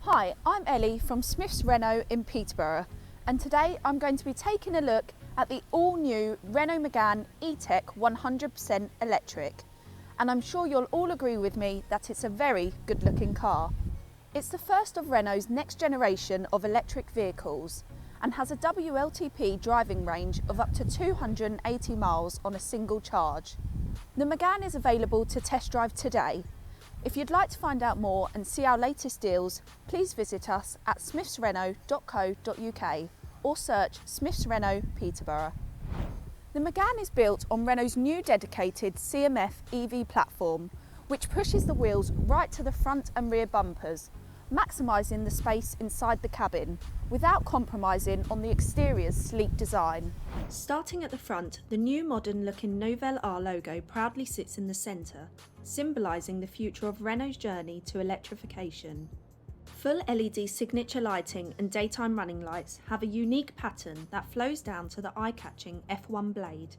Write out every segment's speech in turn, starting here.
Hi, I'm Ellie from Smith's Renault in Peterborough, and today I'm going to be taking a look at the all-new Renault Megane E-Tech 100% electric, and I'm sure you'll all agree with me that it's a very good-looking car. It's the first of Renault's next generation of electric vehicles and has a WLTP driving range of up to 280 miles on a single charge. The Megane is available to test drive today. If you'd like to find out more and see our latest deals, please visit us at smithsrenault.co.uk or search Smith's Renault Peterborough. The Megane is built on Renault's new dedicated CMF EV platform, which pushes the wheels right to the front and rear bumpers, maximising the space inside the cabin without compromising on the exterior's sleek design. Starting at the front, the new modern-looking Nouvelle R logo proudly sits in the centre, symbolising the future of Renault's journey to electrification. Full LED signature lighting and daytime running lights have a unique pattern that flows down to the eye-catching F1 blade.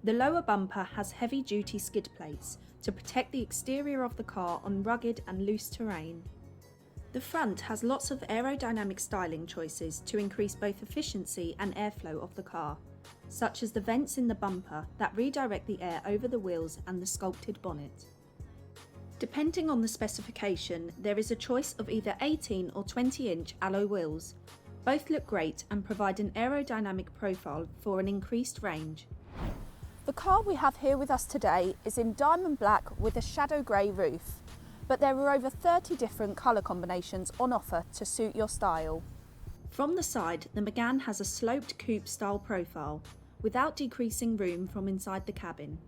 The lower bumper has heavy-duty skid plates to protect the exterior of the car on rugged and loose terrain. The front has lots of aerodynamic styling choices to increase both efficiency and airflow of the car, such as the vents in the bumper that redirect the air over the wheels and the sculpted bonnet. Depending on the specification, there is a choice of either 18 or 20-inch alloy wheels. Both look great and provide an aerodynamic profile for an increased range. The car we have here with us today is in diamond black with a shadow grey roof, but there are over 30 different colour combinations on offer to suit your style. From the side, the Megane has a sloped coupe-style profile, without decreasing room from inside the cabin.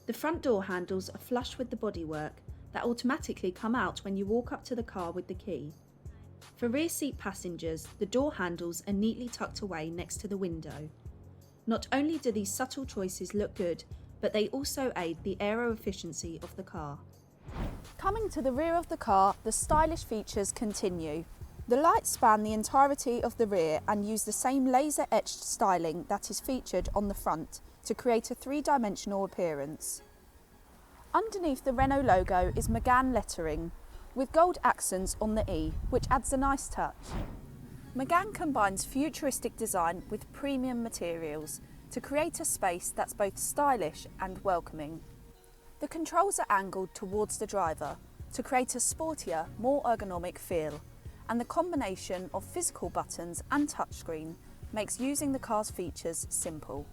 The front door handles are flush with the bodywork that automatically come out when you walk up to the car with the key. For rear seat passengers, the door handles are neatly tucked away next to the window. Not only do these subtle choices look good, but they also aid the aero efficiency of the car. Coming to the rear of the car, the stylish features continue. The lights span the entirety of the rear and use the same laser-etched styling that is featured on the front to create a three-dimensional appearance. Underneath the Renault logo is Megane lettering, with gold accents on the E, which adds a nice touch. Megane combines futuristic design with premium materials to create a space that's both stylish and welcoming. The controls are angled towards the driver to create a sportier, more ergonomic feel, and the combination of physical buttons and touchscreen makes using the car's features simple.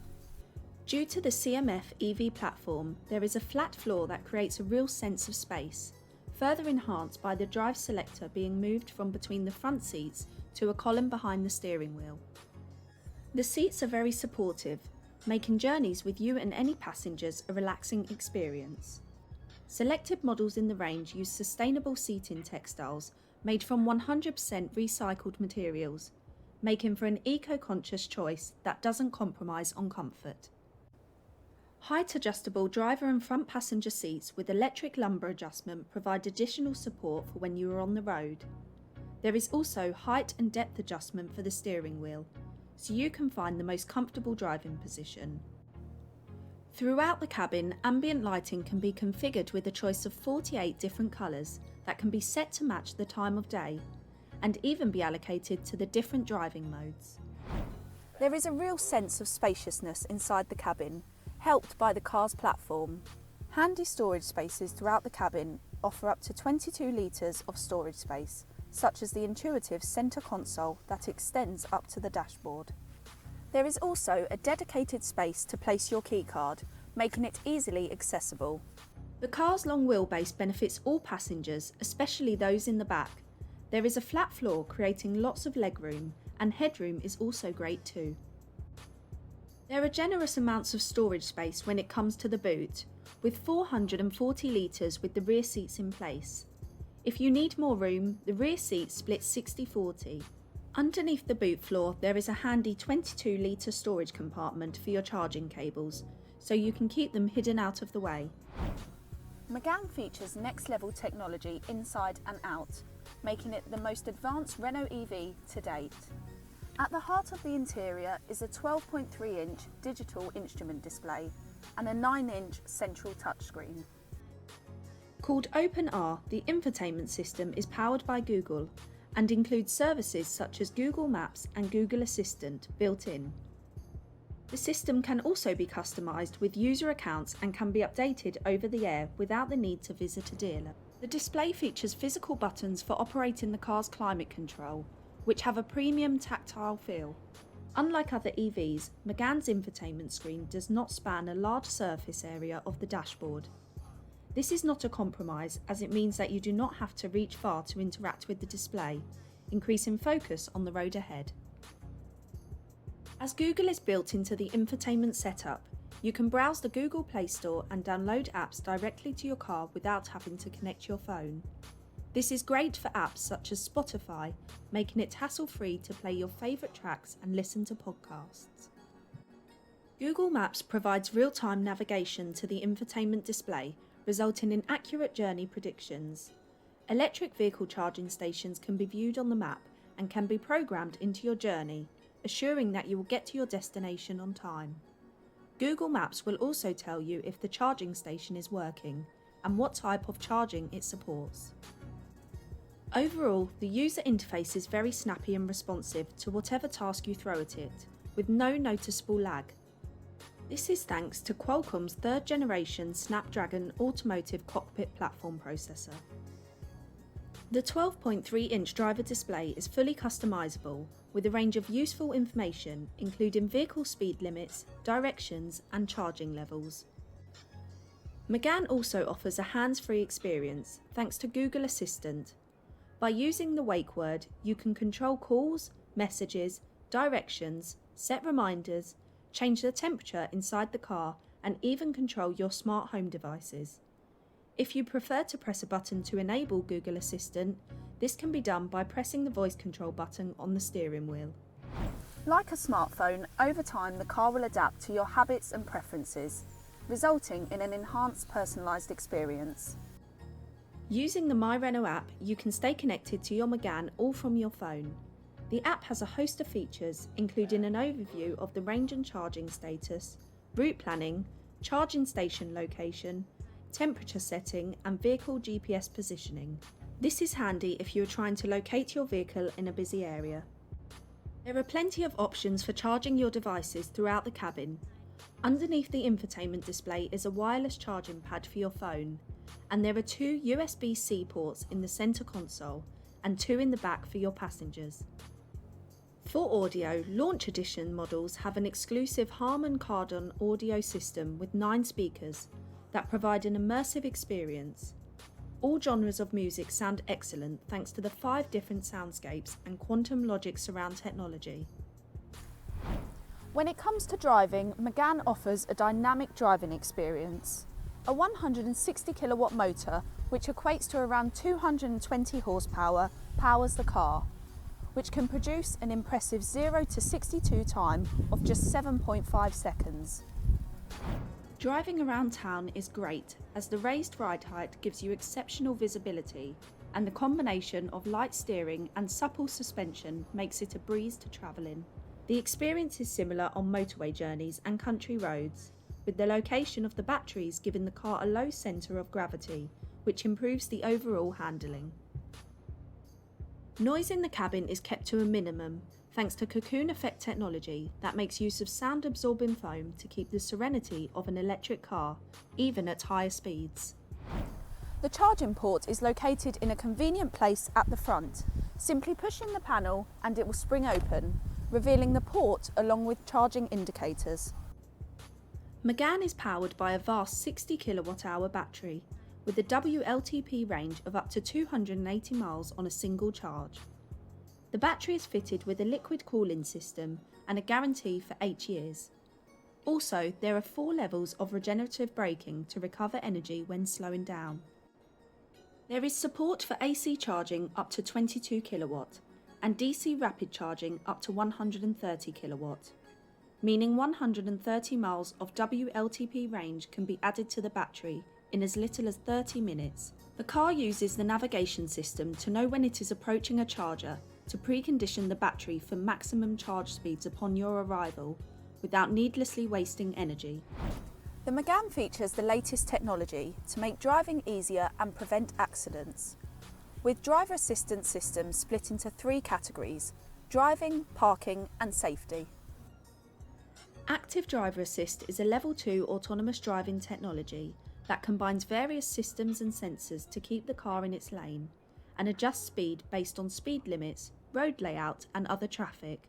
Due to the CMF EV platform, there is a flat floor that creates a real sense of space, further enhanced by the drive selector being moved from between the front seats to a column behind the steering wheel. The seats are very supportive, making journeys with you and any passengers a relaxing experience. Selected models in the range use sustainable seating textiles made from 100% recycled materials, making for an eco-conscious choice that doesn't compromise on comfort. Height-adjustable driver and front passenger seats with electric lumbar adjustment provide additional support for when you are on the road. There is also height and depth adjustment for the steering wheel, so you can find the most comfortable driving position. Throughout the cabin, ambient lighting can be configured with a choice of 48 different colours that can be set to match the time of day, and even be allocated to the different driving modes. There is a real sense of spaciousness inside the cabin, helped by the car's platform. Handy storage spaces throughout the cabin offer up to 22 litres of storage space, such as the intuitive centre console that extends up to the dashboard. There is also a dedicated space to place your keycard, making it easily accessible. The car's long wheelbase benefits all passengers, especially those in the back. There is a flat floor creating lots of legroom, and headroom is also great too. There are generous amounts of storage space when it comes to the boot, with 440 litres with the rear seats in place. If you need more room, the rear seat splits 60-40. Underneath the boot floor, there is a handy 22-litre storage compartment for your charging cables, so you can keep them hidden out of the way. Megane features next-level technology inside and out, making it the most advanced Renault EV to date. At the heart of the interior is a 12.3-inch digital instrument display and a 9-inch central touchscreen. Called OpenR, the infotainment system is powered by Google and includes services such as Google Maps and Google Assistant built in. The system can also be customised with user accounts and can be updated over the air without the need to visit a dealer. The display features physical buttons for operating the car's climate control, which have a premium tactile feel. Unlike other EVs, Megane's infotainment screen does not span a large surface area of the dashboard. This is not a compromise, as it means that you do not have to reach far to interact with the display, increasing focus on the road ahead. As Google is built into the infotainment setup, you can browse the Google Play Store and download apps directly to your car without having to connect your phone. This is great for apps such as Spotify, making it hassle-free to play your favourite tracks and listen to podcasts. Google Maps provides real-time navigation to the infotainment display, resulting in accurate journey predictions. Electric vehicle charging stations can be viewed on the map and can be programmed into your journey, assuring that you will get to your destination on time. Google Maps will also tell you if the charging station is working and what type of charging it supports. Overall, the user interface is very snappy and responsive to whatever task you throw at it, with no noticeable lag. This is thanks to Qualcomm's third-generation Snapdragon automotive cockpit platform processor. The 12.3-inch driver display is fully customisable, with a range of useful information including vehicle speed limits, directions and charging levels. Megane also offers a hands-free experience thanks to Google Assistant. By using the wake word, you can control calls, messages, directions, set reminders, change the temperature inside the car and even control your smart home devices. If you prefer to press a button to enable Google Assistant, this can be done by pressing the voice control button on the steering wheel. Like a smartphone, over time the car will adapt to your habits and preferences, resulting in an enhanced personalised experience. Using the My Renault app, you can stay connected to your Megane all from your phone. The app has a host of features, including an overview of the range and charging status, route planning, charging station location, temperature setting and vehicle GPS positioning. This is handy if you are trying to locate your vehicle in a busy area. There are plenty of options for charging your devices throughout the cabin. Underneath the infotainment display is a wireless charging pad for your phone, and there are 2 USB-C ports in the centre console and 2 in the back for your passengers. For audio, Launch Edition models have an exclusive Harman Kardon audio system with 9 speakers that provide an immersive experience. All genres of music sound excellent thanks to the 5 different soundscapes and Quantum Logic surround technology. When it comes to driving, Megane offers a dynamic driving experience. A 160 kilowatt motor, which equates to around 220 horsepower, powers the car, which can produce an impressive 0 to 62 time of just 7.5 seconds. Driving around town is great, as the raised ride height gives you exceptional visibility, and the combination of light steering and supple suspension makes it a breeze to travel in. The experience is similar on motorway journeys and country roads, with the location of the batteries giving the car a low centre of gravity, which improves the overall handling. Noise in the cabin is kept to a minimum, thanks to cocoon effect technology that makes use of sound-absorbing foam to keep the serenity of an electric car, even at higher speeds. The charging port is located in a convenient place at the front. Simply push in the panel and it will spring open, revealing the port along with charging indicators. Megane is powered by a vast 60 kWh battery, with a WLTP range of up to 280 miles on a single charge. The battery is fitted with a liquid cooling system and a guarantee for 8 years. Also, there are 4 levels of regenerative braking to recover energy when slowing down. There is support for AC charging up to 22 kW and DC rapid charging up to 130 kW, meaning 130 miles of WLTP range can be added to the battery in as little as 30 minutes. The car uses the navigation system to know when it is approaching a charger to precondition the battery for maximum charge speeds upon your arrival without needlessly wasting energy. The Megane features the latest technology to make driving easier and prevent accidents, with driver assistance systems split into 3 categories: driving, parking and safety. Active Driver Assist is a Level 2 autonomous driving technology that combines various systems and sensors to keep the car in its lane and adjust speed based on speed limits, road layout and other traffic.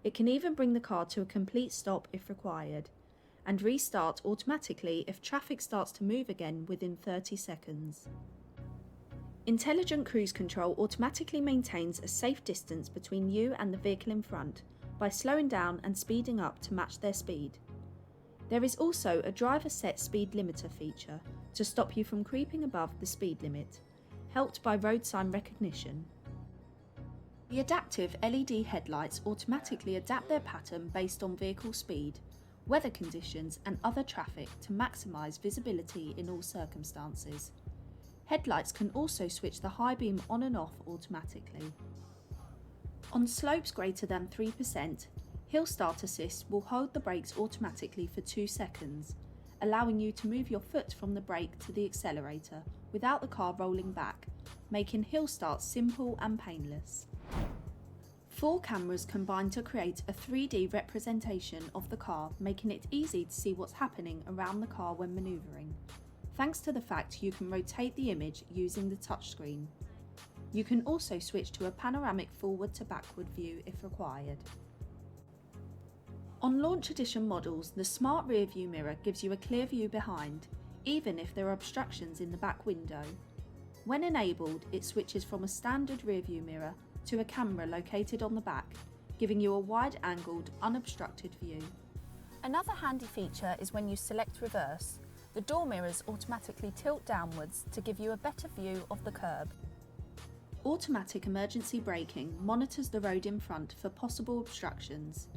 It can even bring the car to a complete stop if required, and restart automatically if traffic starts to move again within 30 seconds. Intelligent Cruise Control automatically maintains a safe distance between you and the vehicle in front by slowing down and speeding up to match their speed. There is also a driver set speed limiter feature to stop you from creeping above the speed limit, helped by road sign recognition. The adaptive LED headlights automatically adapt their pattern based on vehicle speed, weather conditions and other traffic to maximise visibility in all circumstances. Headlights can also switch the high beam on and off automatically. On slopes greater than 3%, Hill Start Assist will hold the brakes automatically for 2 seconds, allowing you to move your foot from the brake to the accelerator without the car rolling back, making hill start simple and painless. 4 cameras combine to create a 3D representation of the car, making it easy to see what's happening around the car when manoeuvring, thanks to the fact you can rotate the image using the touchscreen. You can also switch to a panoramic forward to backward view if required. On launch edition models, the smart rear view mirror gives you a clear view behind, even if there are obstructions in the back window. When enabled, it switches from a standard rear view mirror to a camera located on the back, giving you a wide-angled, unobstructed view. Another handy feature is when you select reverse, the door mirrors automatically tilt downwards to give you a better view of the curb. Automatic emergency braking monitors the road in front for possible obstructions.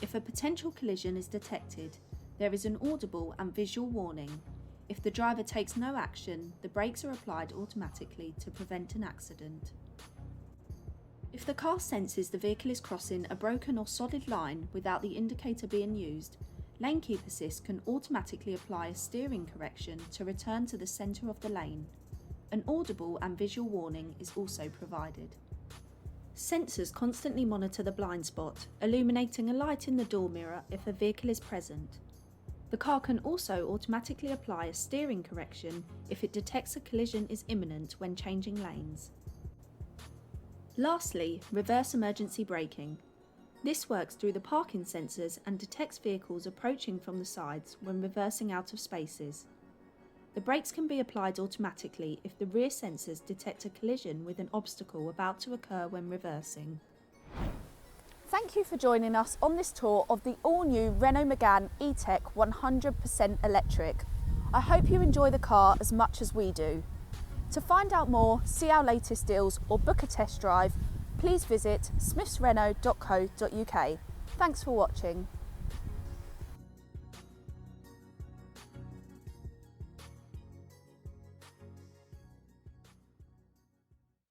If a potential collision is detected, there is an audible and visual warning. If the driver takes no action, the brakes are applied automatically to prevent an accident. If the car senses the vehicle is crossing a broken or solid line without the indicator being used, Lane Keep Assist can automatically apply a steering correction to return to the centre of the lane. An audible and visual warning is also provided. Sensors constantly monitor the blind spot, illuminating a light in the door mirror if a vehicle is present. The car can also automatically apply a steering correction if it detects a collision is imminent when changing lanes. Lastly, reverse emergency braking. This works through the parking sensors and detects vehicles approaching from the sides when reversing out of spaces. The brakes can be applied automatically if the rear sensors detect a collision with an obstacle about to occur when reversing. Thank you for joining us on this tour of the all-new Renault Megane E-Tech 100% electric. I hope you enjoy the car as much as we do. To find out more, see our latest deals or book a test drive, please visit smithsrenault.co.uk. Thanks for watching.